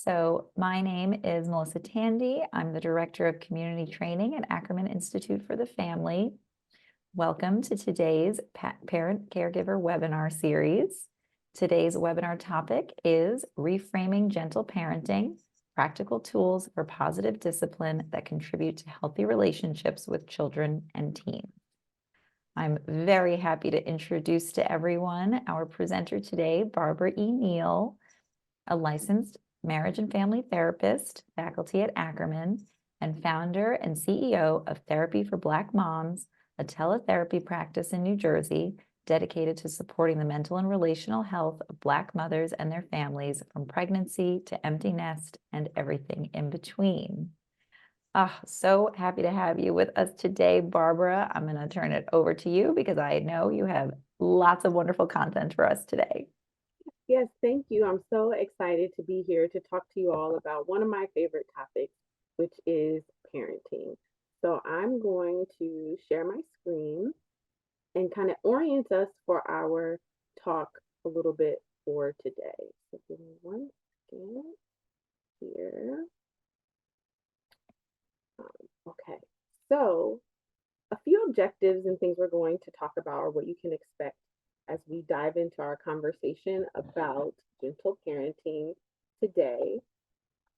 So my name is Melissa Tandy. I'm the Director of Community Training at Ackerman Institute for the Family. Welcome to today's Parent Caregiver webinar series. Today's webinar topic is Reframing Gentle Parenting, Practical Tools for Positive Discipline that Contribute to Healthy Relationships with Children and Teens. I'm very happy to introduce to everyone our presenter today, Barbara E. Neal, a licensed marriage and family therapist, faculty at Ackerman, and founder and CEO of Therapy for Black Moms, a teletherapy practice in New Jersey dedicated to supporting the mental and relational health of Black mothers and their families from pregnancy to empty nest and everything in between. So happy to have you with us today, Barbara. I'm going to turn it over to you because I know you have lots of wonderful content for us today. Yes, thank you. I'm so excited to be here to talk to you all about one of my favorite topics, which is parenting. So I'm going to share my screen and kind of orient us for our talk a little bit for today. So give me one second here. Okay, so a few objectives and things we're going to talk about are what you can expect as we dive into our conversation about gentle parenting today.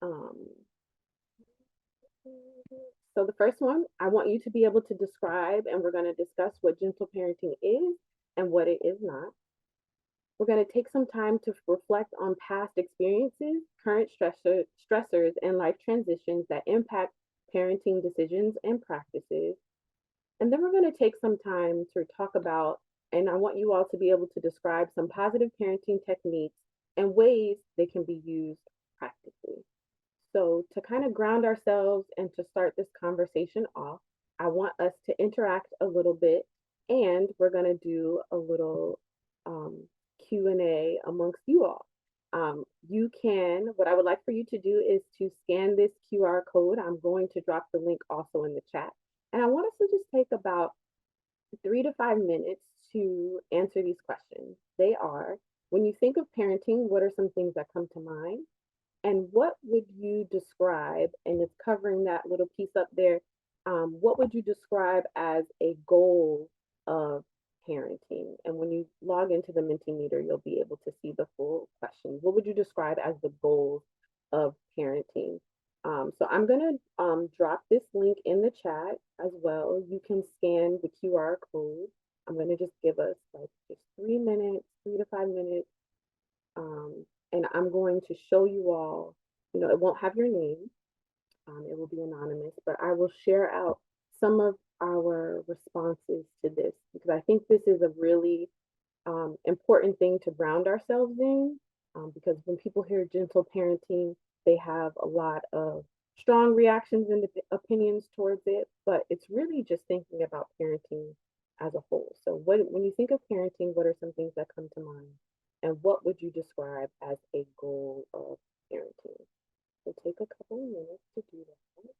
Um, so the first one, I want you to be able to describe, and we're going to discuss what gentle parenting is and what it is not. We're going to take some time to reflect on past experiences, current stressors, and life transitions that impact parenting decisions and practices. And then we're going to take some time to talk about, and I want you all to be able to describe some positive parenting techniques and ways they can be used practically. So, to kind of ground ourselves and to start this conversation off, I want us to interact a little bit, and we're going to do a little Q&A amongst you all. What I would like for you to do is to scan this QR code. I'm going to drop the link also in the chat. And I want us to just take about 3 to 5 minutes to answer these questions. They are, when you think of parenting, what are some things that come to mind? And what would you describe, and it's covering that little piece up there, what would you describe as a goal of parenting? And when you log into the Mentimeter, you'll be able to see the full question. What would you describe as the goals of parenting? So I'm going to drop this link in the chat as well. You can scan the QR code. I'm going to just give us like just 3 minutes, 3 to 5 minutes. And I'm going to show you all, it won't have your name. It will be anonymous, but I will share out some of our responses to this because I think this is a really important thing to ground ourselves in because when people hear gentle parenting, they have a lot of strong reactions and opinions towards it, but it's really just thinking about parenting as a whole. So when you think of parenting, what are some things that come to mind? And what would you describe as a goal of parenting? So take a couple of minutes to do that.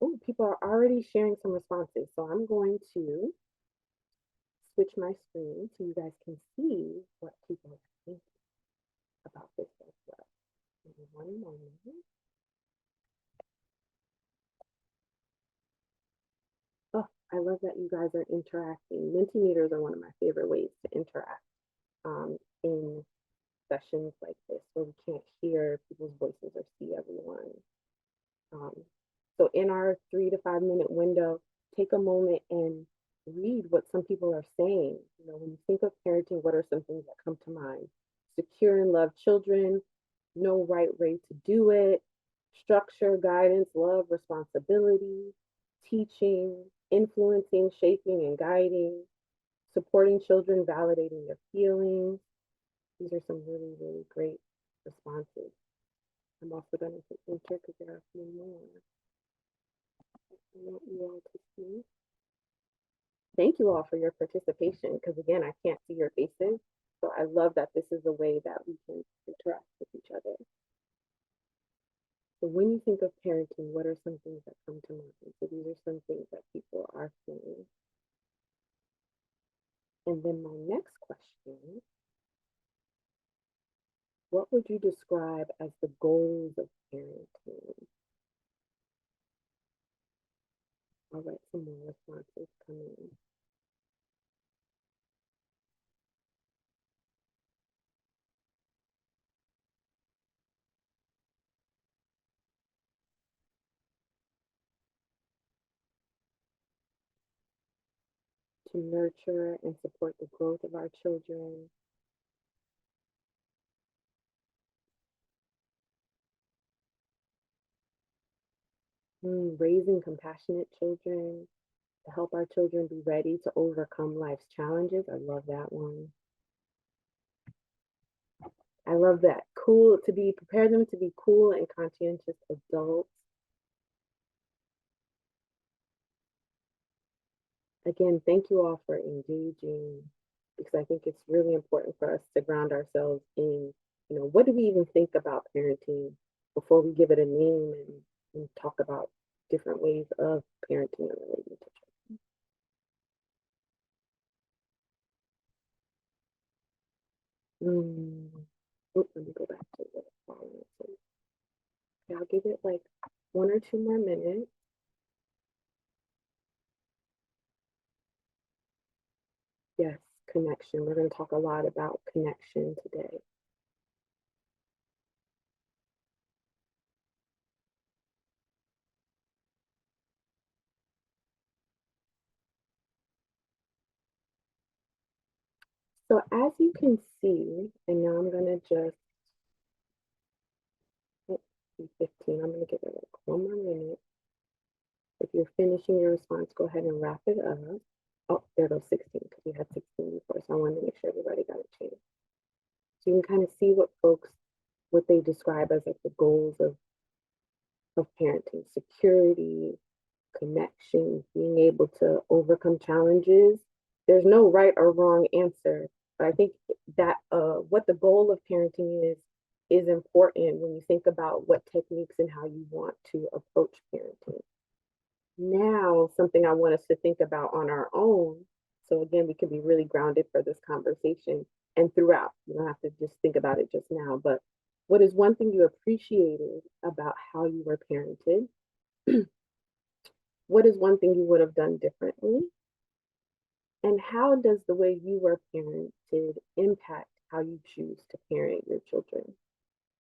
Oh, people are already sharing some responses. So I'm going to switch my screen so you guys can see what people are thinking about this as well. Maybe one moment. Oh, I love that you guys are interacting. Mentimeters are one of my favorite ways to interact in sessions like this where we can't hear people's voices or see everyone. So in our 3 to 5 minute window, take a moment and read what some people are saying. When you think of parenting, what are some things that come to mind? Secure and love children, no right way to do it, structure, guidance, love, responsibility, teaching, influencing, shaping, and guiding, supporting children, validating their feelings. These are some really, really great responses. I'm also going to hit enter because there are a few more. I want you all to see. Thank you all for your participation because again, I can't see your faces. So I love that this is a way that we can interact with each other. So when you think of parenting, what are some things that come to mind? So these are some things that people are saying. And then my next question What would you describe as the goals of parenting? I'll let some more responses come in. To nurture and support the growth of our children, raising compassionate children, to help our children be ready to overcome life's challenges. I love that one. I love that. Cool to be prepare them to be cool and conscientious adults. Again, thank you all for engaging because I think it's really important for us to ground ourselves in, what do we even think about parenting before we give it a name and talk about different ways of parenting and relating to children. Let me go back to the following. Okay, I'll give it like 1 or 2 more minutes. Yes, connection. We're going to talk a lot about connection today. So as you can see, and now I'm going to just, let's see, 15. I'm going to give it like 1 more minute. If you're finishing your response, go ahead and wrap it up. Oh, there goes 16 because we had 16 before. So I wanted to make sure everybody got a chance. So you can kind of see what they describe as like the goals of parenting: security, connection, being able to overcome challenges. There's no right or wrong answer, but I think that what the goal of parenting is important when you think about what techniques and how you want to approach parenting. Now, something I want us to think about on our own. So again, we can be really grounded for this conversation and throughout. You don't have to just think about it just now, but what is one thing you appreciated about how you were parented? What is one thing you would have done differently? And how does the way you were parented impact how you choose to parent your children?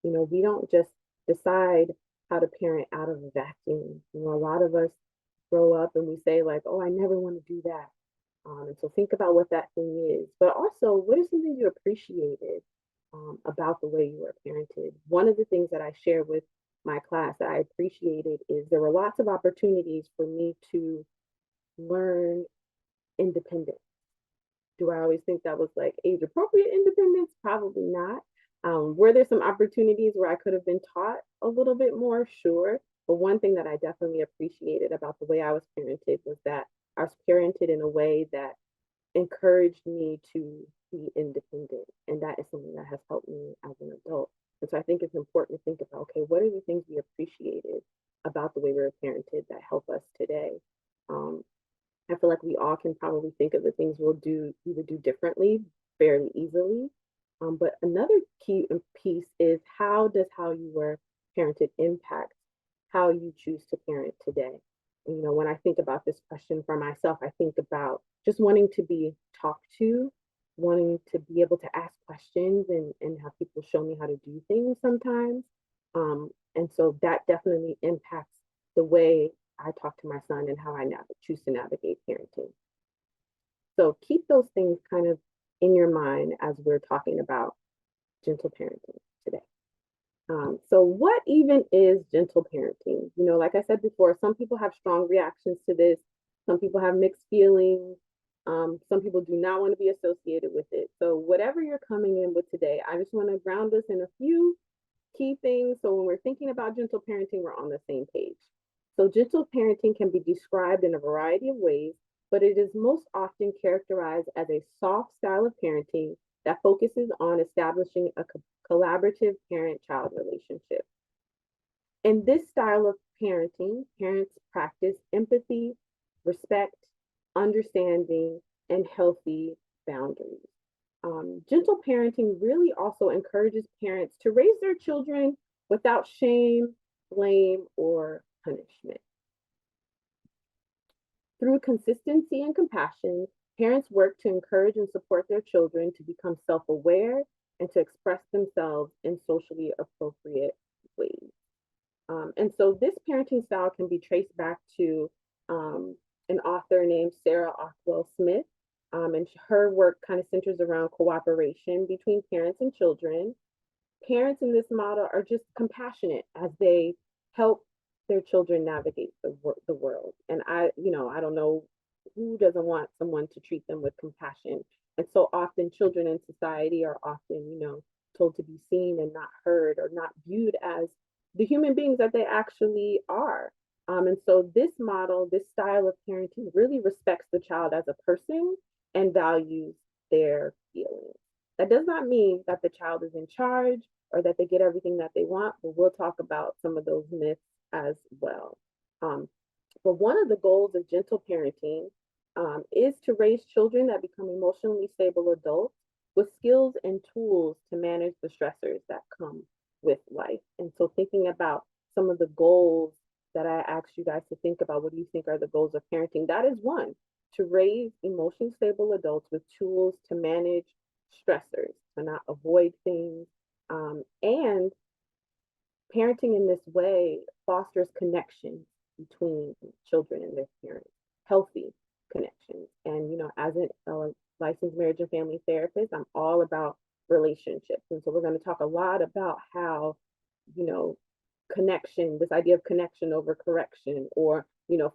We don't just decide how to parent out of a vacuum. A lot of us grow up and we say like, oh, I never want to do that. And so think about what that thing is. But also, what is something you appreciated about the way you were parented? One of the things that I share with my class that I appreciated is there were lots of opportunities for me to learn independence. Do I always think that was like age appropriate independence? Probably not. Were there some opportunities where I could have been taught a little bit more? Sure. But one thing that I definitely appreciated about the way I was parented was that I was parented in a way that encouraged me to be independent. And that is something that has helped me as an adult. And so I think it's important to think about, okay, what are the things we appreciated about the way we were parented that help us today? I feel like we all can probably think of the things we would do differently fairly easily. But another key piece is how does how you were parented impact how you choose to parent today? When I think about this question for myself, I think about just wanting to be talked to, wanting to be able to ask questions and have people show me how to do things sometimes. And so that definitely impacts the way I talk to my son and how I choose to navigate parenting. So keep those things kind of in your mind as we're talking about gentle parenting today. So what even is gentle parenting? Like I said before, some people have strong reactions to this. Some people have mixed feelings. Some people do not want to be associated with it. So whatever you're coming in with today, I just want to ground us in a few key things. So when we're thinking about gentle parenting, we're on the same page. So gentle parenting can be described in a variety of ways, but it is most often characterized as a soft style of parenting that focuses on establishing a collaborative parent-child relationship. In this style of parenting, parents practice empathy, respect, understanding, and healthy boundaries. Gentle parenting really also encourages parents to raise their children without shame, blame, or punishment. Through consistency and compassion, parents work to encourage and support their children to become self aware and to express themselves in socially appropriate ways. And so this parenting style can be traced back to an author named Sarah Ockwell Smith. And her work kind of centers around cooperation between parents and children. Parents in this model are just compassionate as they help their children navigate the world. And I don't know who doesn't want someone to treat them with compassion. And so often children in society are often, told to be seen and not heard or not viewed as the human beings that they actually are. And so this model, this style of parenting really respects the child as a person and values their feelings. That does not mean that the child is in charge or that they get everything that they want, but we'll talk about some of those myths as well. But one of the goals of gentle parenting is to raise children that become emotionally stable adults with skills and tools to manage the stressors that come with life. And so thinking about some of the goals that I asked you guys to think about, what do you think are the goals of parenting? That is one, to raise emotionally stable adults with tools to manage stressors, to not avoid things. And parenting in this way fosters connections between children and their parents, healthy connections. And, as a licensed marriage and family therapist, I'm all about relationships. And so we're going to talk a lot about how, connection, this idea of connection over correction, or,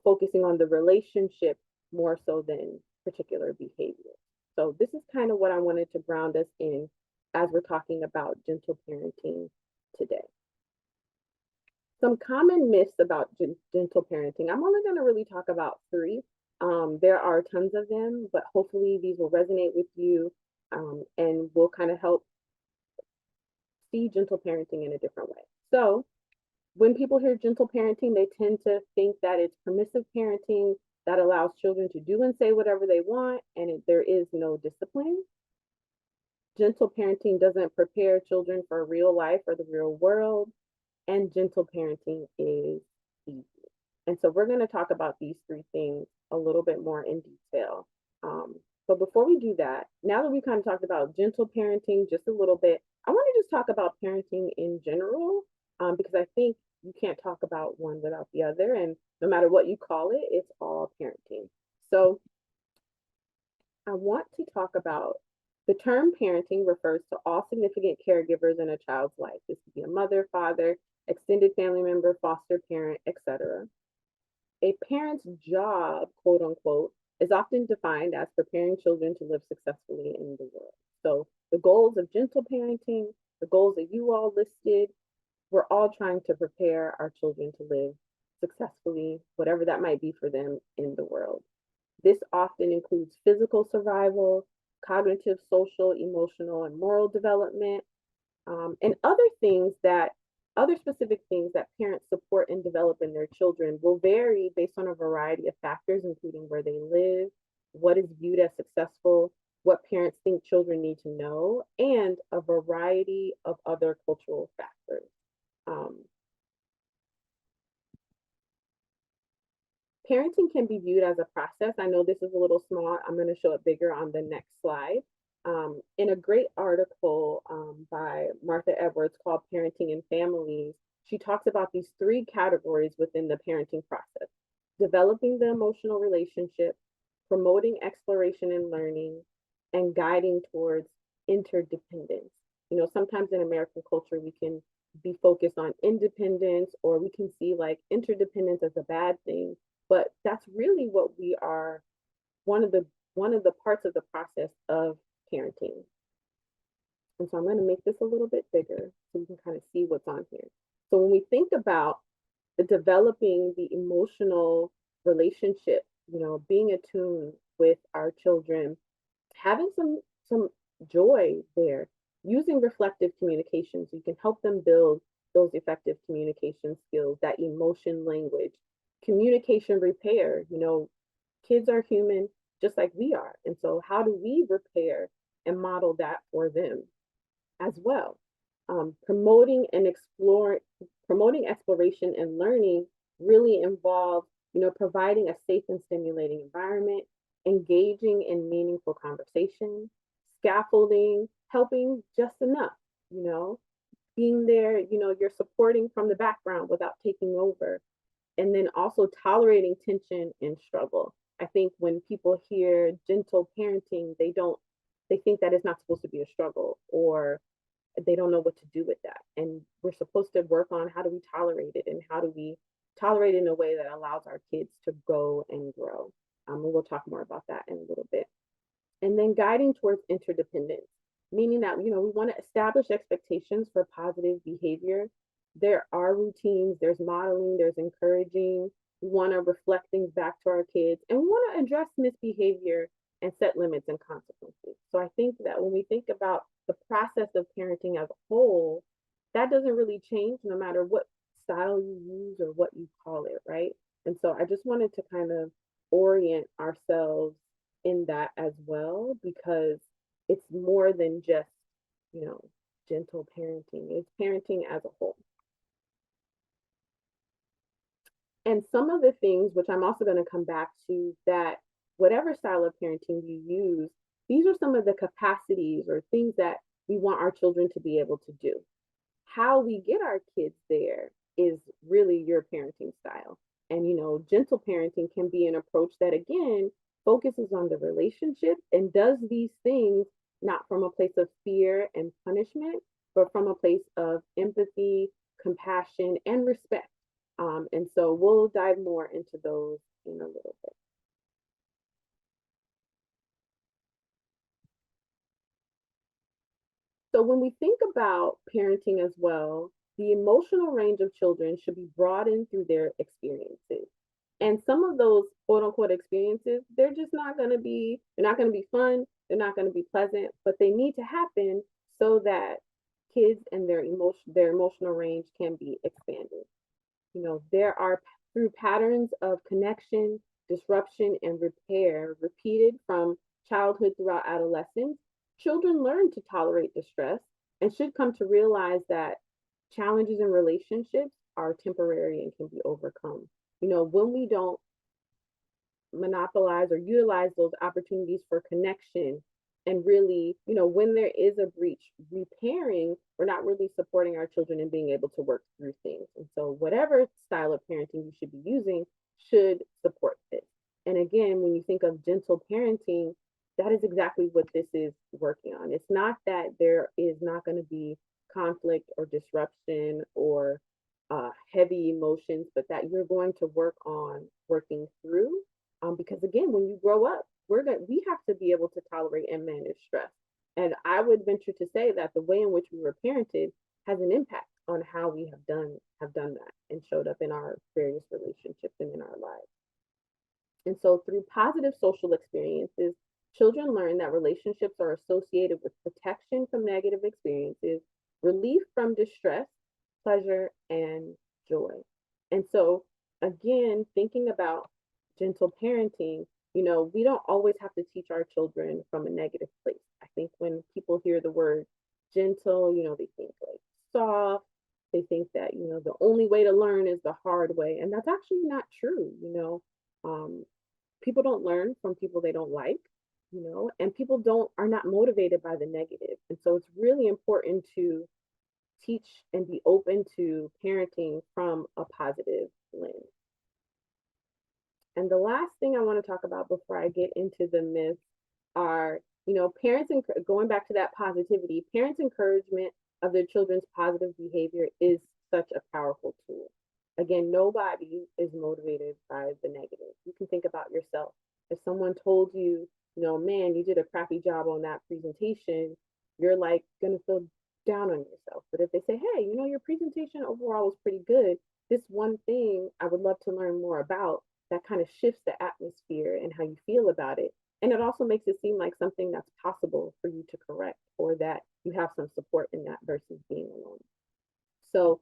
focusing on the relationship more so than particular behavior. So this is kind of what I wanted to ground us in as we're talking about gentle parenting today. Some common myths about gentle parenting. I'm only going to really talk about three. There are tons of them, but hopefully these will resonate with you and will kind of help see gentle parenting in a different way. So when people hear gentle parenting, they tend to think that it's permissive parenting that allows children to do and say whatever they want, and there is no discipline. Gentle parenting doesn't prepare children for real life or the real world, and gentle parenting is easy. And so we're going to talk about these three things a little bit more in detail. But before we do that, now that we kind of talked about gentle parenting just a little bit, I want to just talk about parenting in general, because I think you can't talk about one without the other. And no matter what you call it, it's all parenting. So I want to talk about the term parenting refers to all significant caregivers in a child's life. This could be a mother, father, extended family member, foster parent, etc. A parent's job, quote unquote, is often defined as preparing children to live successfully in the world. So the goals of gentle parenting, the goals that you all listed, we're all trying to prepare our children to live successfully, whatever that might be for them in the world. This often includes physical survival, cognitive, social, emotional, and moral development, and other specific things that parents support and develop in their children will vary based on a variety of factors, including where they live, what is viewed as successful, what parents think children need to know, and a variety of other cultural factors. Parenting can be viewed as a process. I know this is a little small. I'm going to show it bigger on the next slide. In a great article by Martha Edwards called Parenting and Families, she talks about these three categories within the parenting process: developing the emotional relationship, promoting exploration and learning, and guiding towards interdependence. Sometimes in American culture, we can be focused on independence, or we can see like interdependence as a bad thing. But that's really what we are, one of the parts of the process of parenting. And so I'm going to make this a little bit bigger so you can kind of see what's on here. So when we think about the developing the emotional relationship, being attuned with our children, having some joy there, using reflective communication so you can help them build those effective communication skills, that emotion language, communication repair. Kids are human just like we are. And so how do we repair and model that for them as well. Promoting and promoting exploration and learning really involves, providing a safe and stimulating environment, engaging in meaningful conversation, scaffolding, helping just enough, you know, being there, you're supporting from the background without taking over, and then also tolerating tension and struggle. I think when people hear gentle parenting, they think that it's not supposed to be a struggle, or they don't know what to do with that. And we're supposed to work on how do we tolerate it, and how do we tolerate it in a way that allows our kids to go and grow. And we'll talk more about that in a little bit. And then guiding towards interdependence, meaning that, we want to establish expectations for positive behavior. There are routines, there's modeling, there's encouraging. We want to reflect things back to our kids, and we want to address misbehavior and set limits and consequences. So I think that when we think about the process of parenting as a whole, that doesn't really change no matter what style you use or what you call it, right? And so I just wanted to kind of orient ourselves in that as well, because it's more than just, you know, gentle parenting. It's parenting as a whole. And some of the things, which I'm also going to come back to, that whatever style of parenting you use, these are some of the capacities or things that we want our children to be able to do. How we get our kids there is really your parenting style. And, gentle parenting can be an approach that, again, focuses on the relationship and does these things not from a place of fear and punishment, but from a place of empathy, compassion, and respect. And so we'll dive more into those in a little bit. So when we think about parenting as well, the emotional range of children should be broadened through their experiences. And some of those quote unquote experiences, they're just not going to be, they're not going to be fun, they're not going to be pleasant, but they need to happen so that kids and their emotional range can be expanded. There are, through patterns of connection, disruption, and repair repeated from childhood throughout adolescence, children learn to tolerate distress and should come to realize that challenges in relationships are temporary and can be overcome. When we don't monopolize or utilize those opportunities for connection, and really, when there is a breach, repairing, we're not really supporting our children in being able to work through things. And so whatever style of parenting you should be using should support this. And again, when you think of gentle parenting, that is exactly what this is working on. It's not that there is not going to be conflict or disruption or heavy emotions, but that you're going to work on working through. Because again, when you grow up, we have to be able to tolerate and manage stress. And I would venture to say that the way in which we were parented has an impact on how we have done that and showed up in our various relationships and in our lives. And so through positive social experiences, children learn that relationships are associated with protection from negative experiences, relief from distress, pleasure, and joy. And so again, thinking about gentle parenting, we don't always have to teach our children from a negative place. I think when people hear the word gentle, they think like soft. They think that, the only way to learn is the hard way. And that's actually not true. People don't learn from people they don't like, and people are not motivated by the negative. And so it's really important to teach and be open to parenting from a positive lens. And the last thing I want to talk about before I get into the myths are, parents, going back to that positivity, parents' encouragement of their children's positive behavior is such a powerful tool. Again, nobody is motivated by the negative. You can think about yourself. If someone told you, man, you did a crappy job on that presentation, you're like going to feel down on yourself. But if they say, hey, your presentation overall was pretty good, this one thing I would love to learn more about, that kind of shifts the atmosphere and how you feel about it. And it also makes it seem like something that's possible for you to correct, or that you have some support in that versus being alone. So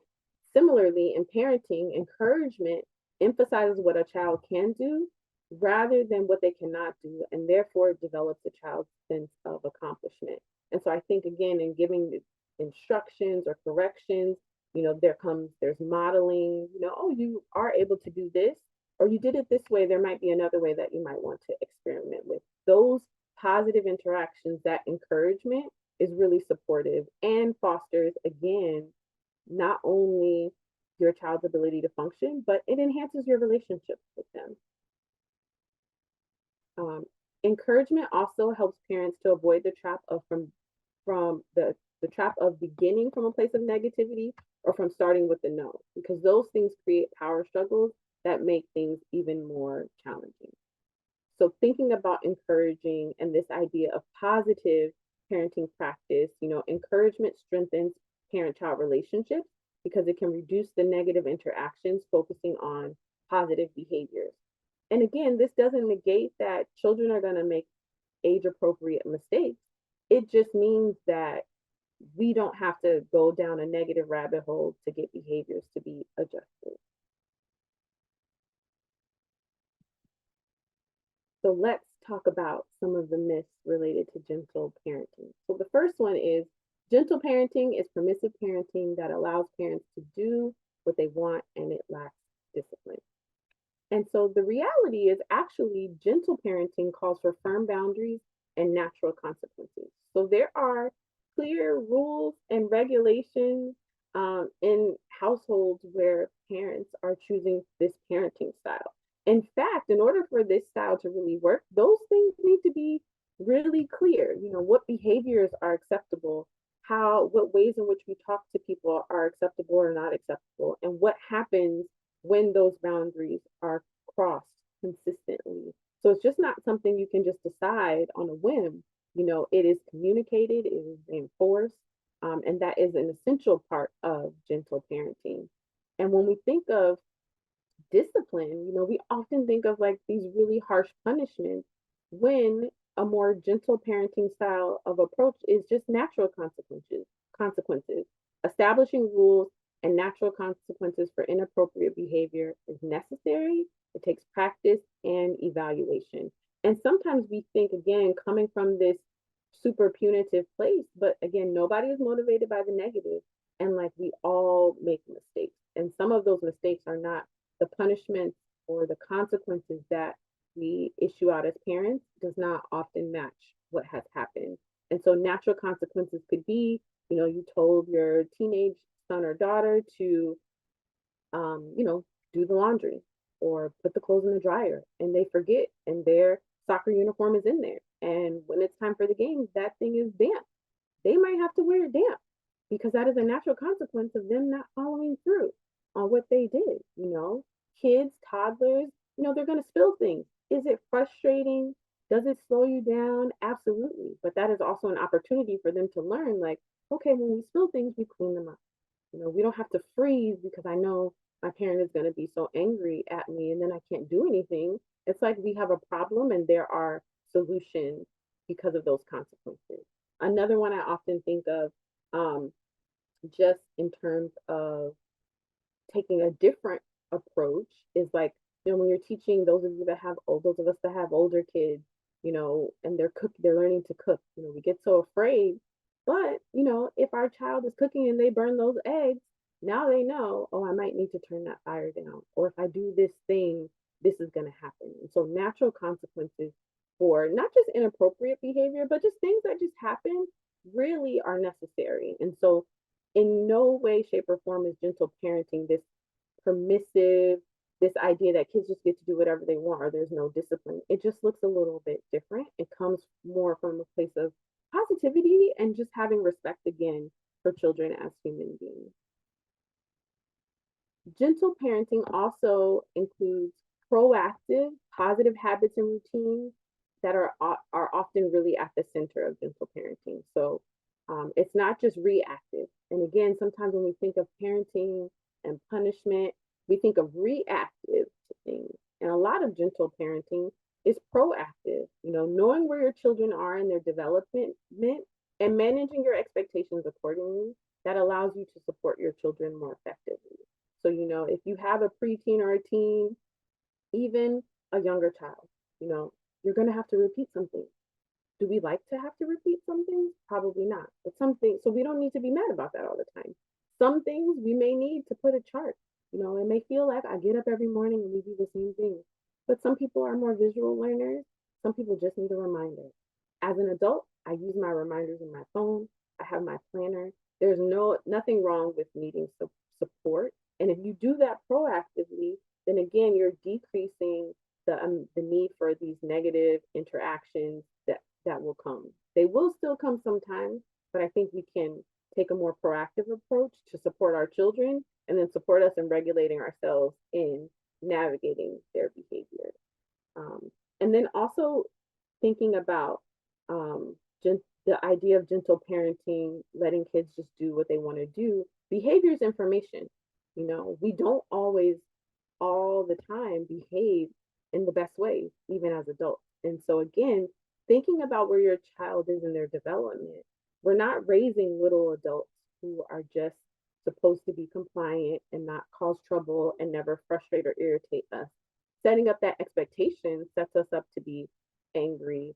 similarly, in parenting, encouragement emphasizes what a child can do rather than what they cannot do, and therefore it develops a child's sense of accomplishment. And so I think, again, in giving instructions or corrections, there's modeling, oh, you are able to do this, or you did it this way, there might be another way that you might want to experiment with. Those positive interactions, that encouragement is really supportive and fosters, again, not only your child's ability to function, but it enhances your relationships with them. Um, Encouragement also helps parents to avoid the trap of from the trap of beginning from a place of negativity or from starting with the no, because those things create power struggles that make things even more challenging. So thinking about encouraging and this idea of positive parenting practice, encouragement strengthens parent-child relationships because it can reduce the negative interactions, focusing on positive behaviors. And again, this doesn't negate that children are going to make age appropriate mistakes. It just means that we don't have to go down a negative rabbit hole to get behaviors to be adjusted. So let's talk about some of the myths related to gentle parenting. So the first one is gentle parenting is permissive parenting that allows parents to do what they want and it lacks discipline. And so the reality is actually gentle parenting calls for firm boundaries and natural consequences. So there are clear rules and regulations in households where parents are choosing this parenting style. In fact, in order for this style to really work, those things need to be really clear. What behaviors are acceptable, what ways in which we talk to people are acceptable or not acceptable, and what happens when those boundaries are crossed consistently. So it's just not something you can just decide on a whim. It is communicated, it is enforced, and that is an essential part of gentle parenting. And when we think of discipline, we often think of like these really harsh punishments when a more gentle parenting style of approach is just natural consequences. Establishing rules and natural consequences for inappropriate behavior is necessary. It takes practice and evaluation. And sometimes we think, again, coming from this super punitive place, but again, nobody is motivated by the negative. And like we all make mistakes. And some of those mistakes are not the punishments or the consequences that we issue out as parents does not often match what has happened. And so natural consequences could be, you told your teenage son or daughter to, do the laundry or put the clothes in the dryer and they forget and their soccer uniform is in there. And when it's time for the game, that thing is damp. They might have to wear it damp because that is a natural consequence of them not following through on what they did. Kids, toddlers, they're going to spill things. Is it frustrating? Does it slow you down? Absolutely. But that is also an opportunity for them to learn, like, okay, when we spill things, we clean them up. We don't have to freeze because I know my parent is going to be so angry at me and then I can't do anything. It's like we have a problem and there are solutions because of those consequences. Another one I often think of, just in terms of taking a different approach, is like, when you're teaching those of us that have older kids, and they're learning to cook, we get so afraid. But, if our child is cooking and they burn those eggs, now they know, oh, I might need to turn that fire down. Or if I do this thing, this is going to happen. And so natural consequences for not just inappropriate behavior, but just things that just happen really are necessary. And so in no way, shape, or form is gentle parenting this permissive, this idea that kids just get to do whatever they want or there's no discipline. It just looks a little bit different. It comes more from a place of positivity and just having respect, again, for children as human beings. Gentle parenting also includes proactive, positive habits and routines that are often really at the center of gentle parenting. So it's not just reactive. And again, sometimes when we think of parenting and punishment, we think of reactive to things. And a lot of gentle parenting is proactive, knowing where your children are in their development and managing your expectations accordingly. That allows you to support your children more effectively. So, if you have a preteen or a teen, even a younger child, you know, you're going to have to repeat something. Do we like to have to repeat some things? Probably not. But some things, so we don't need to be mad about that all the time. Some things we may need to put a chart. You know, it may feel like I get up every morning and we do the same thing. But some people are more visual learners. Some people just need a reminder. As an adult, I use my reminders in my phone. I have my planner. There's nothing wrong with needing support. And if you do that proactively, then again, you're decreasing the need for these negative interactions that will come. They will still come sometimes, but I think we can take a more proactive approach to support our children and then support us in regulating ourselves in navigating their behavior. And then also thinking about the idea of gentle parenting, letting kids just do what they want to do. Behavior is information. You know, we don't always all the time behave in the best way, even as adults. And so again, thinking about where your child is in their development, we're not raising little adults who are just supposed to be compliant and not cause trouble and never frustrate or irritate us. Setting up that expectation sets us up to be angry,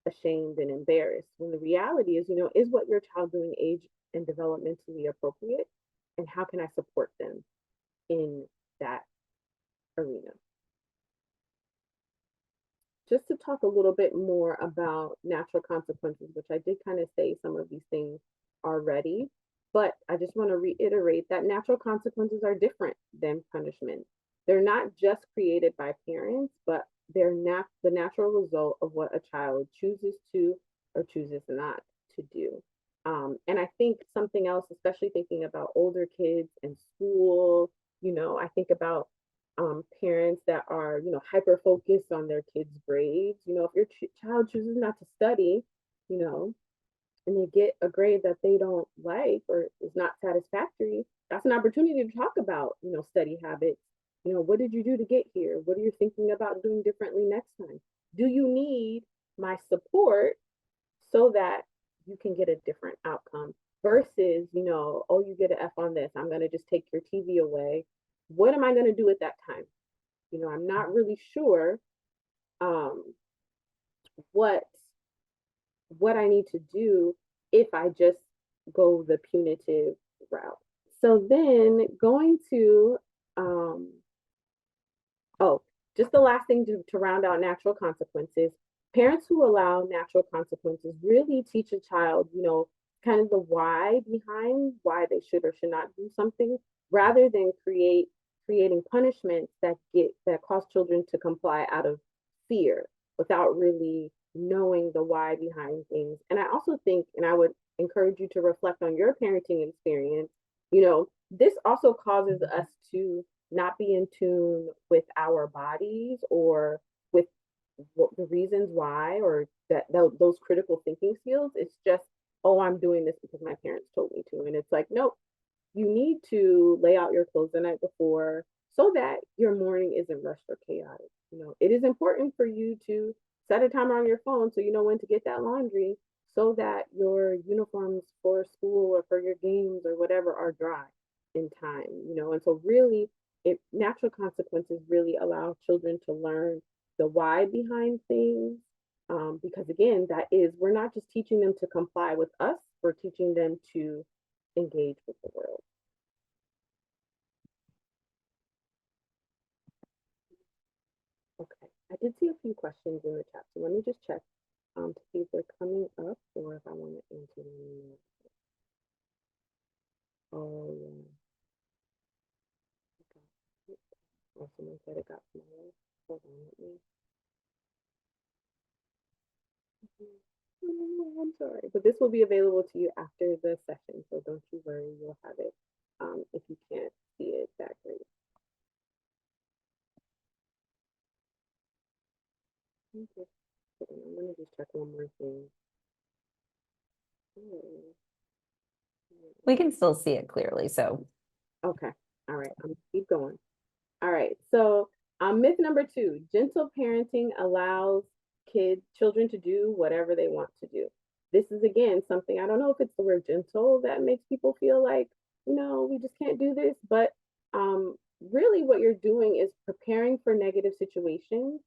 ashamed, and embarrassed. When the reality is, you know, is what your child doing age and developmentally appropriate? And how can I support them in that arena? Just to talk a little bit more about natural consequences, which I did kind of say some of these things already, but I just want to reiterate that natural consequences are different than punishment. They're not just created by parents, but they're the natural result of what a child chooses to or chooses not to do. And I think something else, especially thinking about older kids and school, you know, I think about parents that are, you know, hyper focused on their kids' grades. You know, if your child chooses not to study, you know, and they get a grade that they don't like or is not satisfactory, that's an opportunity to talk about, you know, study habits. You know, what did you do to get here? What are you thinking about doing differently next time? Do you need my support so that you can get a different outcome versus, you know, oh, you get an F on this, I'm going to just take your TV away. What am I going to do at that time? You know, I'm not really sure um, what I need to do if I just go the punitive route. So then going to oh, just the last thing to round out natural consequences. Parents who allow natural consequences really teach a child, you know, kind of the why behind why they should or should not do something, rather than creating punishments that cause children to comply out of fear without really knowing the why behind things. And I also think, and I would encourage you to reflect on your parenting experience, you know, this also causes us to not be in tune with our bodies or with the reasons why or those critical thinking skills. It's just, oh, I'm doing this because my parents told me to. And it's like, nope, you need to lay out your clothes the night before so that your morning isn't rushed or chaotic. You know, it is important for you to set a timer on your phone so you know when to get that laundry so that your uniforms for school or for your games or whatever are dry in time, you know. And so really natural consequences really allow children to learn the why behind things. Because again, that is, we're not just teaching them to comply with us, we're teaching them to engage with the world. Okay, I did see a few questions in the chat, so let me just check to see if they're coming up or if I want to answer them. Oh, yeah. Okay. Oh, someone said it got smaller. Hold on, let me. Oh, I'm sorry, but this will be available to you after the session, so don't you worry, you'll have it if you can't see it that great. Okay. I'm gonna just check one more thing. We can still see it clearly, so. Okay, all right, I'm gonna keep going. All right, so myth number 2, gentle parenting allows children to do whatever they want to do. This is again something, I don't know if it's the word gentle that makes people feel like, you know, we just can't do this, but really what you're doing is preparing for negative situations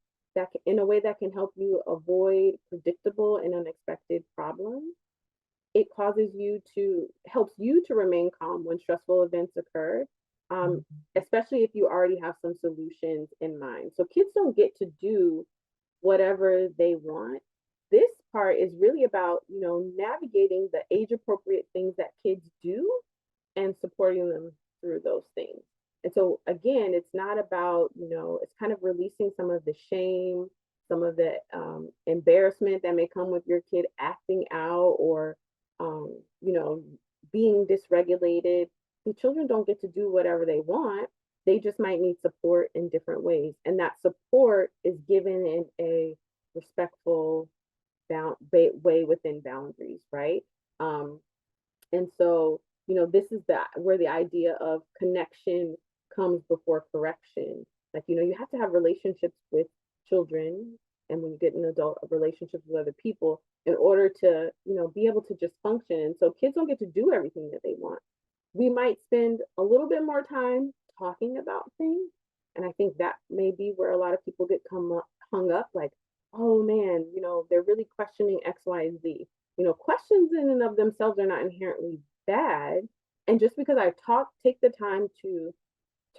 in a way that can help you avoid predictable and unexpected problems. It causes you to helps you to remain calm when stressful events occur, um, especially if you already have some solutions in mind. So kids don't get to do whatever they want. This part is really about, navigating the age appropriate things that kids do and supporting them through those things. And so again, it's not about, it's kind of releasing some of the shame, some of the embarrassment that may come with your kid acting out or, um, you know, being dysregulated. The children don't get to do whatever they want. They just might need support in different ways. And that support is given in a respectful way within boundaries, right? Um, and so, this is where the idea of connection comes before correction. Like, you have to have relationships with children, and when you get an adult, relationships with other people in order to, be able to just function. And so kids don't get to do everything that they want. We might spend a little bit more time talking about things. And I think that may be where a lot of people get hung up, like, oh man, they're really questioning X, Y, and Z. Questions in and of themselves are not inherently bad. And just because take the time to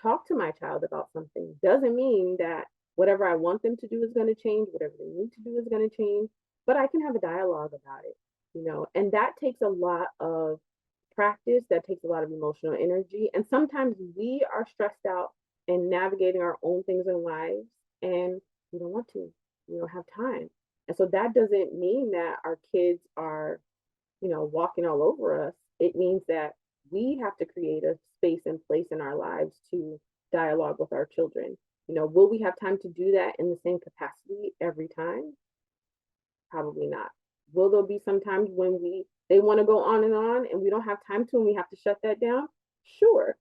talk to my child about something doesn't mean that whatever I want them to do is going to change, whatever they need to do is going to change, but I can have a dialogue about it, and that takes a lot of practice, that takes a lot of emotional energy. And sometimes we are stressed out and navigating our own things in lives, and we don't want to, we don't have time. And so that doesn't mean that our kids are, walking all over us. It means that we have to create a space and place in our lives to dialogue with our children. Will we have time to do that in the same capacity every time? Probably not. Will there be some times when they want to go on and we don't have time to and we have to shut that down? Sure.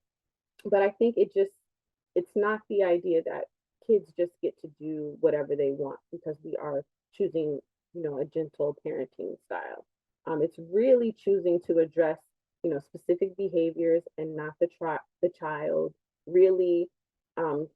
But I think it's not the idea that kids just get to do whatever they want because we are choosing, a gentle parenting style. It's really choosing to address, specific behaviors and not the child. Really, um,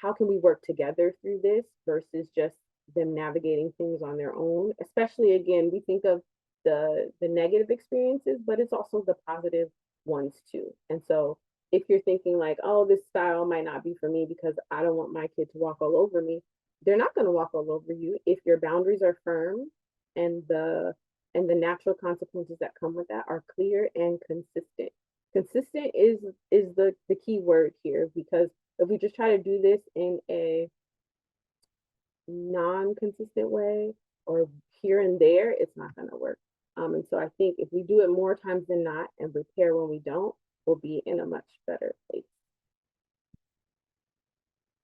how can we work together through this versus just them navigating things on their own? Especially again, we think of the negative experiences, but it's also the positive ones too. And so if you're thinking like, oh, this style might not be for me because I don't want my kid to walk all over me, they're not going to walk all over you if your boundaries are firm and the natural consequences that come with that are clear and consistent. Consistent is the key word here, because if we just try to do this in a non-consistent way or here and there, it's not going to work. And so I think if we do it more times than not and repair when we don't, we'll be in a much better place.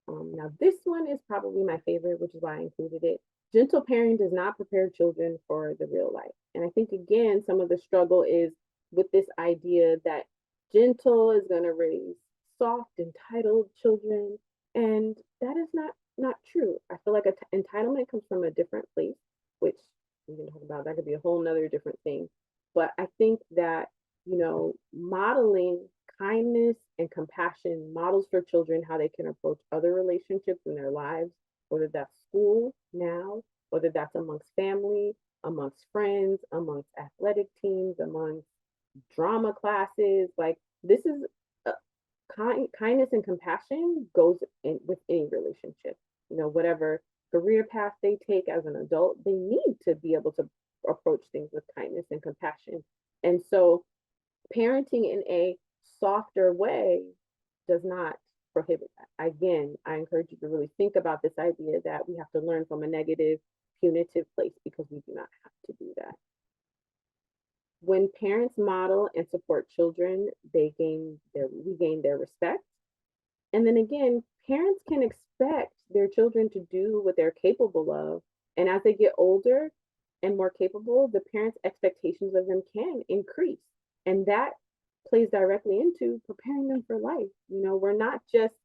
Now, this one is probably my favorite, which is why I included it. Gentle parenting does not prepare children for the real life. And I think, again, some of the struggle is with this idea that gentle is going to raise soft, entitled children. And that is not true. I feel like entitlement comes from a different place, which we can talk about. That could be a whole nother different thing. But I think that, modeling kindness and compassion models for children how they can approach other relationships in their lives, whether that's school now, whether that's amongst family, amongst friends, amongst athletic teams, amongst drama classes. Like, this is kindness and compassion goes in with any relationship. Whatever career path they take as an adult, they need to be able to approach things with kindness and compassion. And so parenting in a softer way does not prohibit that. Again, I encourage you to really think about this idea that we have to learn from a negative, punitive place, because we do not have to do that. When parents model and support children, we gain their respect. And then again, parents can expect their children to do what they're capable of. And as they get older and more capable, the parents' expectations of them can increase. And that plays directly into preparing them for life. We're not just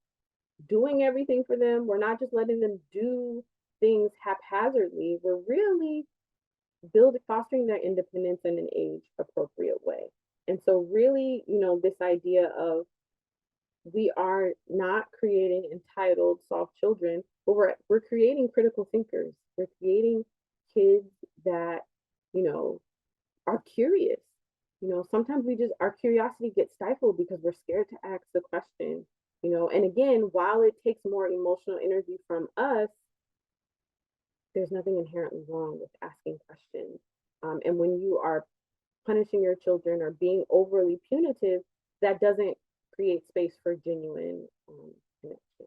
doing everything for them. We're not just letting them do things haphazardly. We're really fostering their independence in an age appropriate way. And so really, this idea of We are not creating entitled, soft children, but we're creating critical thinkers. We're creating kids that, you know, are curious. Sometimes our curiosity gets stifled because we're scared to ask the question. And again, while it takes more emotional energy from us, there's nothing inherently wrong with asking questions. And when you are punishing your children or being overly punitive, that doesn't create space for genuine connection.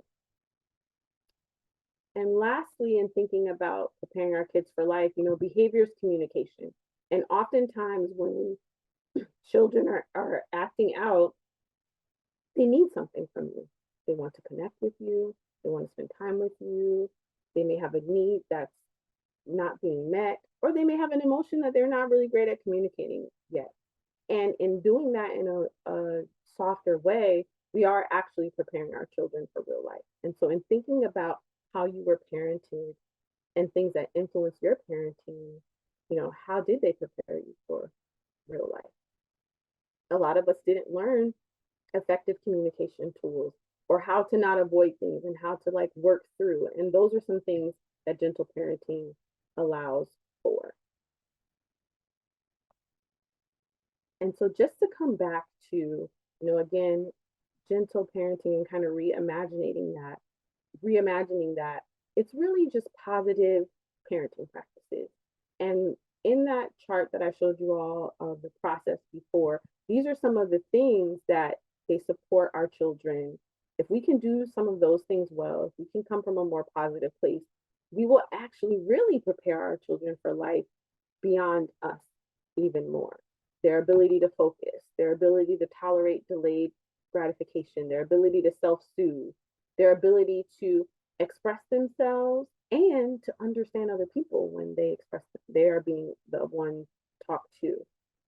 And lastly, in thinking about preparing our kids for life, behaviors communication. And oftentimes when children are acting out, they need something from you. They want to connect with you, they want to spend time with you, they may have a need that's not being met, or they may have an emotion that they're not really great at communicating yet. And in doing that in a softer way, we are actually preparing our children for real life. And so, in thinking about how you were parented and things that influence your parenting, how did they prepare you for real life? A lot of us didn't learn effective communication tools or how to not avoid things and how to like work through. And those are some things that gentle parenting allows for. And so just to come back to, again, gentle parenting and kind of reimagining that, it's really just positive parenting practices. And in that chart that I showed you all of the process before, these are some of the things that they support our children. If we can do some of those things well, if we can come from a more positive place, we will actually really prepare our children for life beyond us even more. Their ability to focus, their ability to tolerate delayed gratification, their ability to self soothe, their ability to express themselves and to understand other people when they express they are being the one talked to,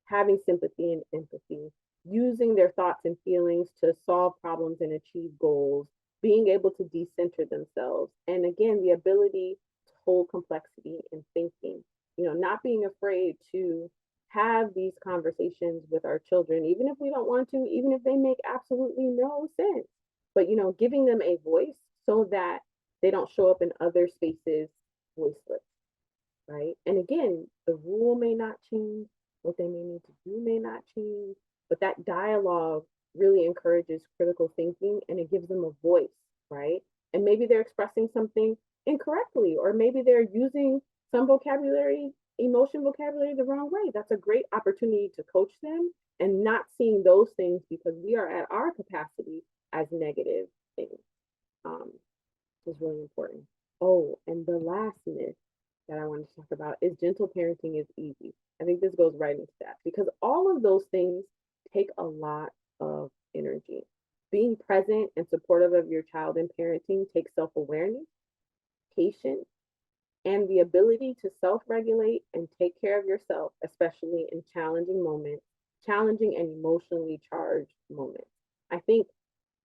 having sympathy and empathy, using their thoughts and feelings to solve problems and achieve goals, being able to decenter themselves, and again, the ability to hold complexity in thinking, not being afraid to have these conversations with our children, even if we don't want to, even if they make absolutely no sense. But, giving them a voice so that they don't show up in other spaces voiceless, right? And again, the rule may not change, what they may need to do may not change, but that dialogue really encourages critical thinking and it gives them a voice, right? And maybe they're expressing something incorrectly, or maybe they're using some emotion vocabulary the wrong way. That's a great opportunity to coach them and not seeing those things because we are at our capacity as negative things. Is really important. Oh, and the last myth that I want to talk about is gentle parenting is easy. I think this goes right into that because all of those things take a lot of energy. Being present and supportive of your child in parenting takes self awareness, patience, and the ability to self regulate and take care of yourself, especially in challenging and emotionally charged moments. I think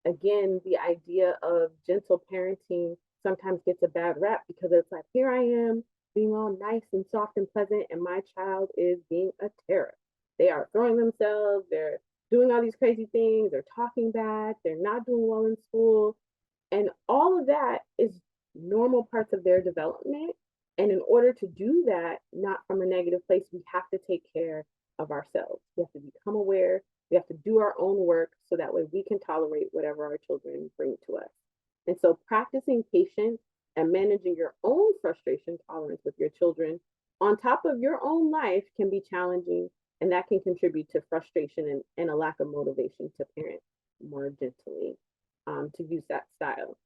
again, the idea of gentle parenting sometimes gets a bad rap because it's like, here I am being all nice and soft and pleasant, and my child is being a terror. They are throwing themselves, they're doing all these crazy things, they're talking back, they're not doing well in school. And all of that is normal parts of their development. And in order to do that, not from a negative place, we have to take care of ourselves. We have to become aware. We have to do our own work so that way we can tolerate whatever our children bring to us. And so practicing patience and managing your own frustration tolerance with your children on top of your own life can be challenging, and that can contribute to frustration and a lack of motivation to parent more gently, to use that style.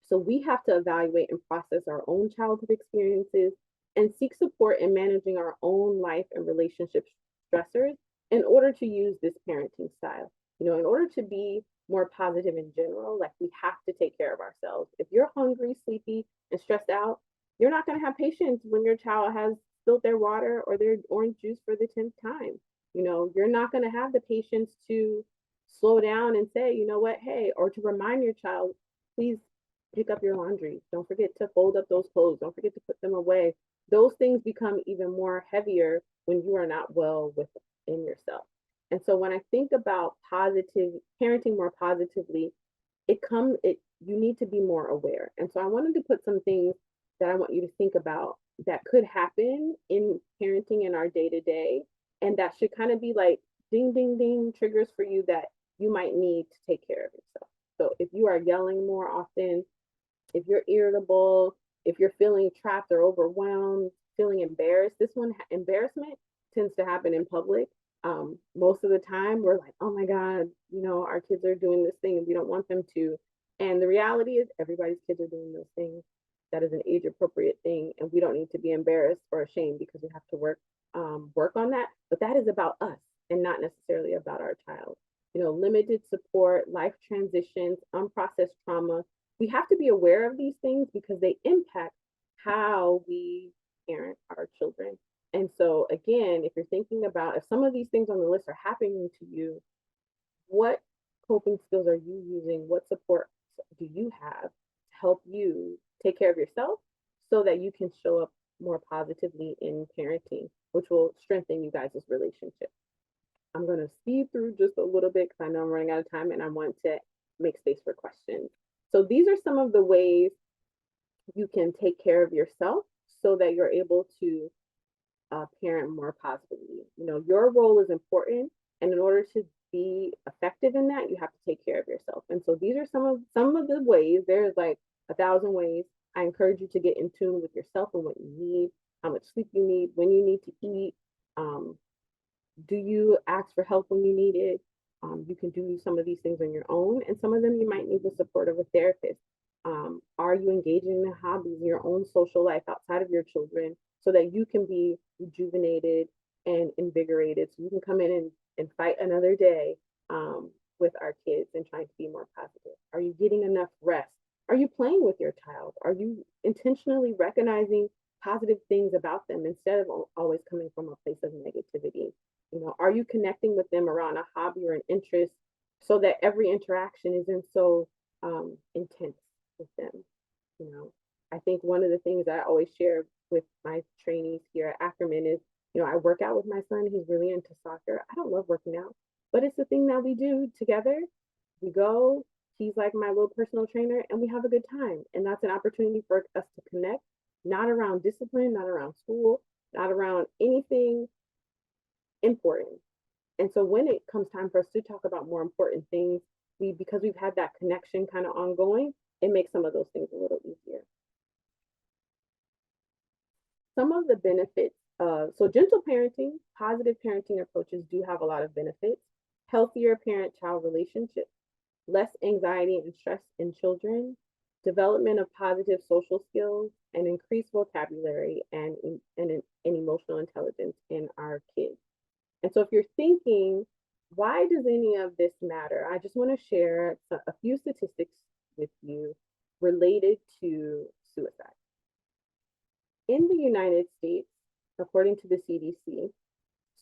So we have to evaluate and process our own childhood experiences and seek support in managing our own life and relationship stressors in order to use this parenting style. In order to be more positive in general, like we have to take care of ourselves. If you're hungry, sleepy, and stressed out, you're not going to have patience when your child has spilled their water or their orange juice for the 10th time. You're not going to have the patience to slow down and say, you know what, hey, or to remind your child, please pick up your laundry. Don't forget to fold up those clothes. Don't forget to put them away. Those things become even more heavier when you are not well within yourself. And so when I think about positive parenting more positively, you need to be more aware. And so I wanted to put some things that I want you to think about that could happen in parenting in our day to day. And that should kind of be like ding, ding, ding triggers for you that you might need to take care of yourself. So if you are yelling more often, if you're irritable, if you're feeling trapped or overwhelmed, feeling embarrassed, embarrassment tends to happen in public. Most of the time, we're like, oh my God, our kids are doing this thing and we don't want them to. And the reality is, everybody's kids are doing those things. That is an age appropriate thing, and we don't need to be embarrassed or ashamed because we have to work on that. But that is about us and not necessarily about our child. Limited support, life transitions, unprocessed trauma, we have to be aware of these things because they impact how we parent our children. And so, again, if you're thinking about if some of these things on the list are happening to you, what coping skills are you using? What support do you have to help you take care of yourself so that you can show up more positively in parenting, which will strengthen you guys' relationship? I'm going to speed through just a little bit because I know I'm running out of time and I want to make space for questions. So these are some of the ways you can take care of yourself so that you're able to parent more positively. Your role is important, and in order to be effective in that, you have to take care of yourself. And so these are some of the ways. There's like 1,000 ways. I encourage you to get in tune with yourself and what you need, how much sleep you need, when you need to eat. Do you ask for help when you need it? You can do some of these things on your own, and some of them you might need the support of a therapist. Are you engaging in hobbies, your own social life outside of your children so that you can be rejuvenated and invigorated so you can come in and fight another day with our kids and trying to be more positive? Are you getting enough rest? Are you playing with your child? Are you intentionally recognizing positive things about them instead of always coming from a place of negativity? Are you connecting with them around a hobby or an interest so that every interaction isn't so intense with them? I think one of the things that I always share with my trainees here at Ackerman is, I work out with my son. He's really into soccer. I don't love working out, but it's the thing that we do together. We go, he's like my little personal trainer, and we have a good time. And that's an opportunity for us to connect, not around discipline, not around school, not around anything important. And so when it comes time for us to talk about more important things, because we've had that connection kind of ongoing, it makes some of those things a little easier. Some of the benefits so gentle parenting, positive parenting approaches do have a lot of benefits. Healthier parent-child relationships, less anxiety and stress in children, development of positive social skills, and increased vocabulary and emotional intelligence in our kids. And so if you're thinking, why does any of this matter? I just want to share a few statistics with you related to suicide. In the United States, according to the CDC,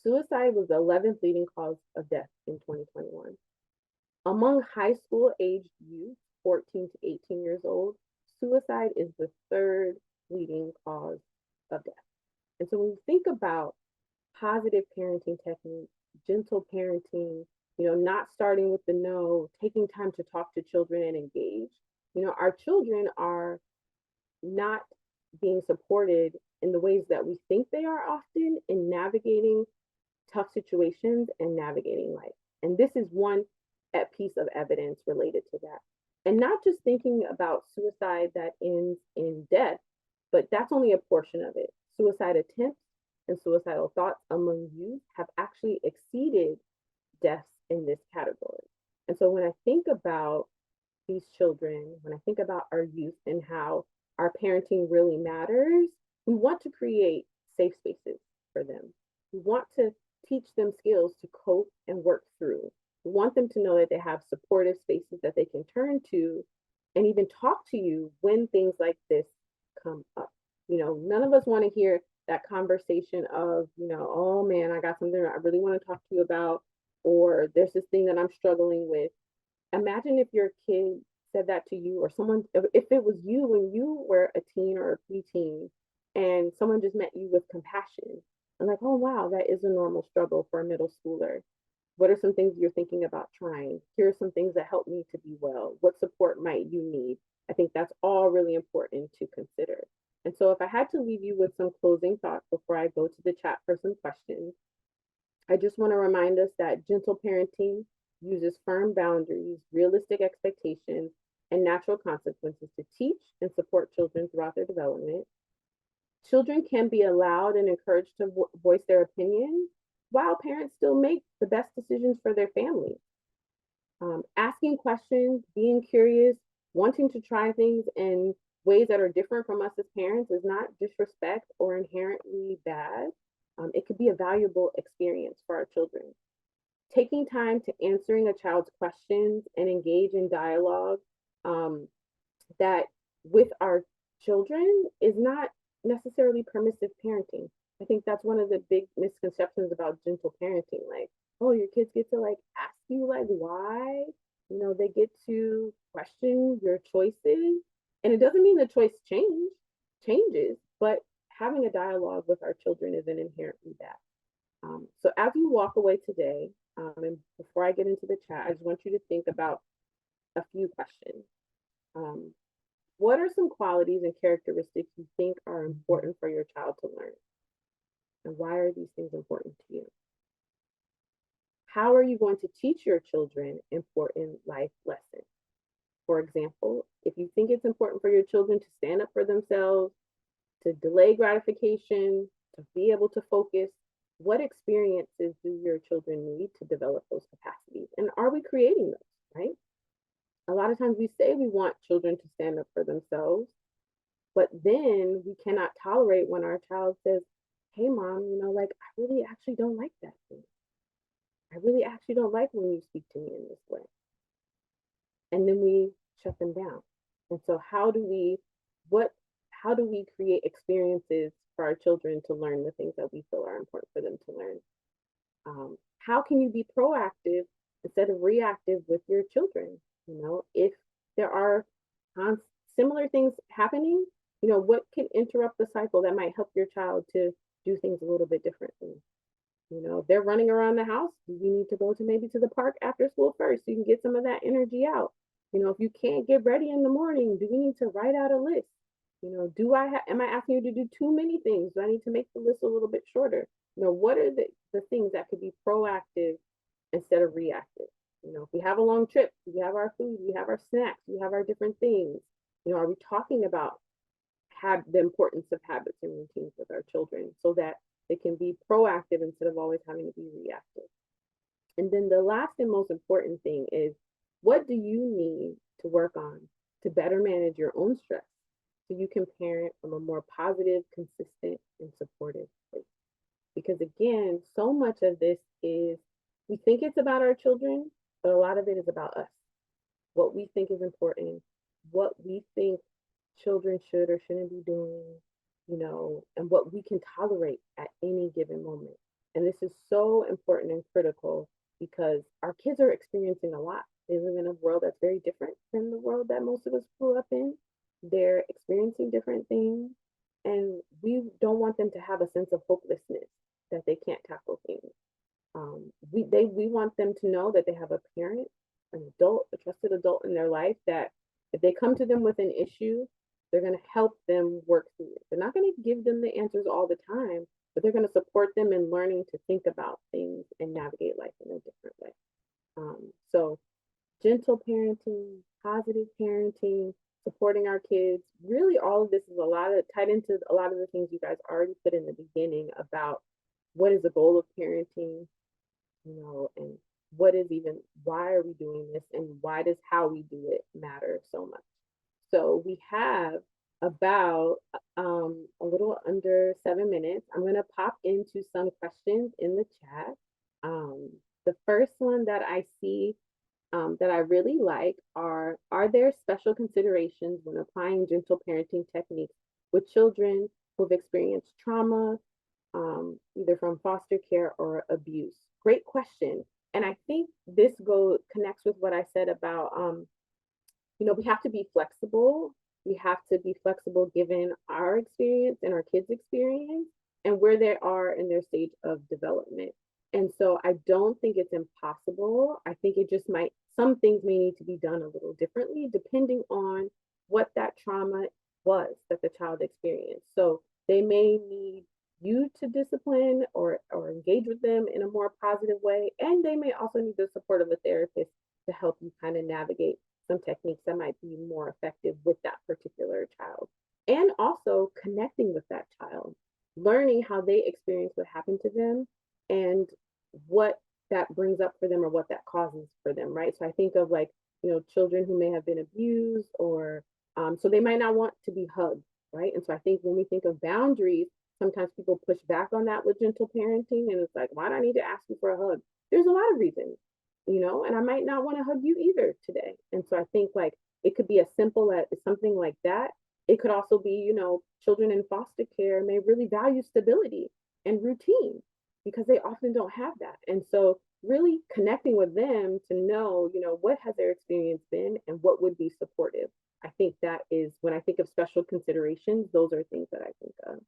suicide was the 11th leading cause of death in 2021. Among high school aged youth, 14 to 18 years old, suicide is the third leading cause of death. And so when you think about positive parenting techniques, gentle parenting, not starting with the no, taking time to talk to children and engage, our children are not being supported in the ways that we think they are often in navigating tough situations and navigating life. And this is one piece of evidence related to that. And not just thinking about suicide that ends in death, but that's only a portion of it. Suicide attempts and suicidal thoughts among youth have actually exceeded deaths in this category. And so when I think about these children, when I think about our youth and how our parenting really matters, we want to create safe spaces for them. We want to teach them skills to cope and work through. We want them to know that they have supportive spaces that they can turn to and even talk to you when things like this come up. None of us want to hear that conversation of, oh man, I got something I really want to talk to you about, or there's this thing that I'm struggling with. Imagine if your kid said that to you, or someone, if it was you when you were a teen or a preteen, and someone just met you with compassion and like, oh wow, that is a normal struggle for a middle schooler. What are some things you're thinking about trying? Here are some things that help me to be well. What support might you need? I think that's all really important to consider. And so, if I had to leave you with some closing thoughts before I go to the chat for some questions, I just want to remind us that gentle parenting uses firm boundaries, realistic expectations, and natural consequences to teach and support children throughout their development. Children can be allowed and encouraged to voice their opinions while parents still make the best decisions for their family. Asking questions, being curious, wanting to try things in ways that are different from us as parents is not disrespect or inherently bad. It could be a valuable experience for our children. Taking time to answering a child's questions and engage in dialogue um, that with our children is not necessarily permissive parenting. I think that's one of the big misconceptions about gentle parenting. Like, oh, your kids get to like ask you like why, they get to question your choices. And it doesn't mean the choice changes, but having a dialogue with our children isn't inherently bad. So as you walk away today, and before I get into the chat, I just want you to think about a few questions. Um, what are some qualities and characteristics you think are important for your child to learn? And why are these things important to you? How are you going to teach your children important life lessons? For example, if you think it's important for your children to stand up for themselves, to delay gratification, to be able to focus, what experiences do your children need to develop those capacities? And are we creating those, right? A lot of times we say we want children to stand up for themselves, but then we cannot tolerate when our child says, hey, mom, like, I really actually don't like that thing. I really actually don't like when you speak to me in this way. And then we shut them down. And so how do we create experiences for our children to learn the things that we feel are important for them to learn? How can you be proactive instead of reactive with your children? If there are similar things happening, what can interrupt the cycle that might help your child to do things a little bit differently? If they're running around the house, do you need to go to maybe to the park after school first so you can get some of that energy out? If you can't get ready in the morning, do we need to write out a list? Am I asking you to do too many things? Do I need to make the list a little bit shorter? What are the things that could be proactive instead of reactive? If we have a long trip, we have our food, we have our snacks, we have our different things. Are we talking about the importance of habits and routines with our children so that they can be proactive instead of always having to be reactive? And then the last and most important thing is, what do you need to work on to better manage your own stress so you can parent from a more positive, consistent, and supportive place? Because again, so much of this is we think it's about our children, but a lot of it is about us. What we think is important, what we think children should or shouldn't be doing, and what we can tolerate at any given moment. And this is so important and critical because our kids are experiencing a lot. They live in a world that's very different than the world that most of us grew up in. They're experiencing different things, and we don't want them to have a sense of hopelessness that they can't tackle things. We want them to know that they have a parent, an adult, a trusted adult in their life that if they come to them with an issue, they're going to help them work through it. They're not going to give them the answers all the time, but they're going to support them in learning to think about things and navigate life in a different way. So gentle parenting, positive parenting, supporting our kids, really all of this is tied into a lot of the things you guys already put in the beginning about what is the goal of parenting, and why are we doing this, and why does how we do it matter so much? So we have about a little under 7 minutes. I'm going to pop into some questions in the chat. The first one that I see that I really like are there special considerations when applying gentle parenting techniques with children who've experienced trauma, either from foster care or abuse? Great question. And I think this connects with what I said about, we have to be flexible. We have to be flexible given our experience and our kids' experience and where they are in their stage of development. And so I don't think it's impossible. I think it just might, some things may need to be done a little differently depending on what that trauma was that the child experienced. So they may need you to discipline or engage with them in a more positive way. And they may also need the support of a therapist to help you kind of navigate some techniques that might be more effective with that particular child. And also connecting with that child, learning how they experience what happened to them and what that brings up for them or what that causes for them, right? So I think of like, children who may have been abused or so they might not want to be hugged, right? And so I think when we think of boundaries, sometimes people push back on that with gentle parenting and it's like, why do I need to ask you for a hug? There's a lot of reasons, and I might not want to hug you either today. And so I think like it could be as simple as something like that. It could also be, children in foster care may really value stability and routine because they often don't have that. And so really connecting with them to know, what has their experience been and what would be supportive. I think that is when I think of special considerations, those are things that I think of.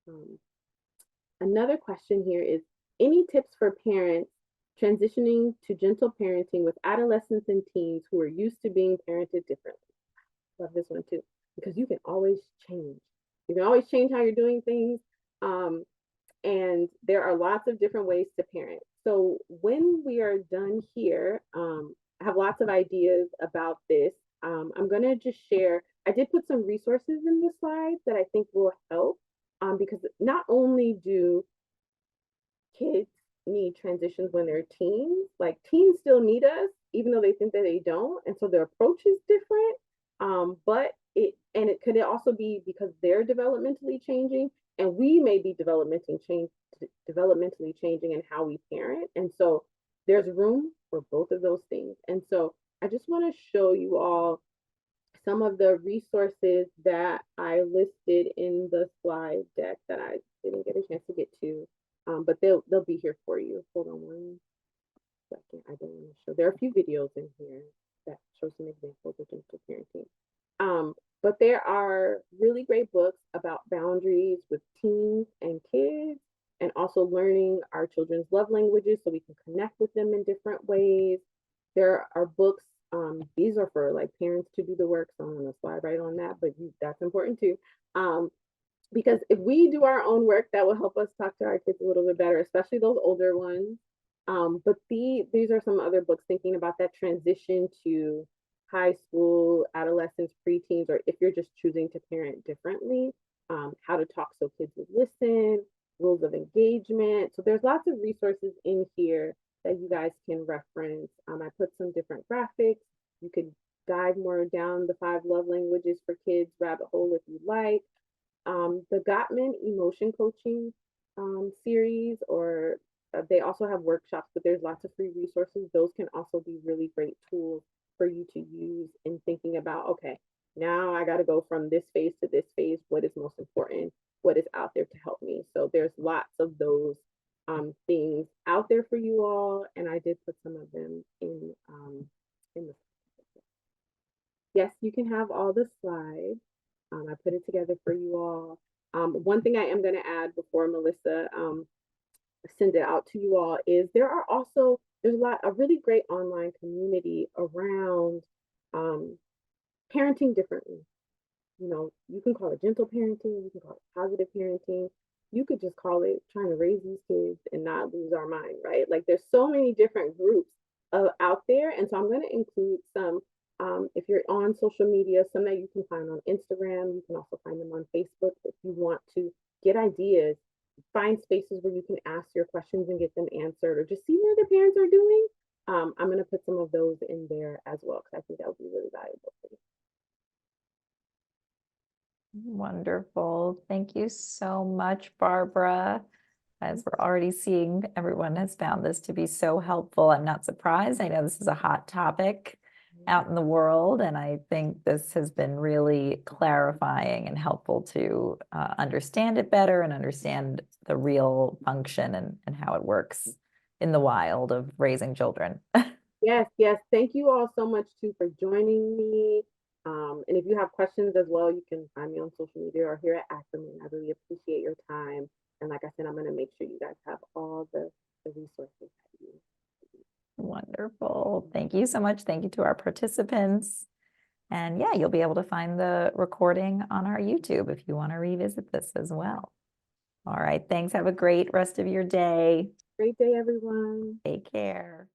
Um, Another question here is any tips for parents transitioning to gentle parenting with adolescents and teens who are used to being parented differently? Love this one too, because you can always change. You can always change how you're doing things. Um, and there are lots of different ways to parent. So when we are done here, I have lots of ideas about this. I'm going to just share. I did put some resources in the slides that I think will help because not only do kids need transitions when they're teens, like teens still need us, even though they think that they don't. And so their approach is different. But it could also be because they're developmentally changing and we may be developmentally changing in how we parent. And so there's room for both of those things. And so I just want to show you all some of the resources that I listed in the slide deck that I didn't get a chance to get to. But they'll be here for you. Hold on one second. I don't want to show. There are a few videos in here that show some examples of gentle parenting. But there are really great books about boundaries with teens and kids, and also learning our children's love languages so we can connect with them in different ways. There are books. These are for like parents to do the work, so I'm going to slide right on that, but that's important too. Because if we do our own work, that will help us talk to our kids a little bit better, especially those older ones. But these are some other books thinking about that transition to high school, adolescents, preteens, or if you're just choosing to parent differently, how to talk so kids would listen, rules of engagement. So there's lots of resources in here that you guys can reference. I put some different graphics. You could dive more down the 5 love languages for kids rabbit hole if you like. The Gottman emotion coaching series, or they also have workshops, but there's lots of free resources. Those can also be really great tools for you to use in thinking about, okay, now I got to go from this phase to this phase. What is most important? What is out there to help me? So there's lots of those things out there for you all, and I did put some of them in the. Yes, you can have all the slides. I put it together for you all. One thing I am going to add before Melissa send it out to you all is there's a really great online community around parenting differently. You can call it gentle parenting, you can call it positive parenting, you could just call it trying to raise these kids and not lose our mind, right? Like there's so many different groups out there. And so I'm going to include some, if you're on social media, some that you can find on Instagram. You can also find them on Facebook if you want to get ideas, find spaces where you can ask your questions and get them answered, or just see what the parents are doing. I'm going to put some of those in there as well, because I think that would be really valuable for you. Wonderful. Thank you so much, Barbara. As we're already seeing, everyone has found this to be so helpful. I'm not surprised. I know this is a hot topic out in the world, and I think this has been really clarifying and helpful to understand it better and understand the real function and how it works in the wild of raising children. Yes, yes. Thank you all so much too for joining me. And if you have questions as well, you can find me on social media or here at Ackerman. I really appreciate your time. And like I said, I'm going to make sure you guys have all the the resources that you need. Wonderful. Thank you so much. Thank you to our participants. And yeah, you'll be able to find the recording on our YouTube if you want to revisit this as well. All right. Thanks. Have a great rest of your day. Great day, everyone. Take care.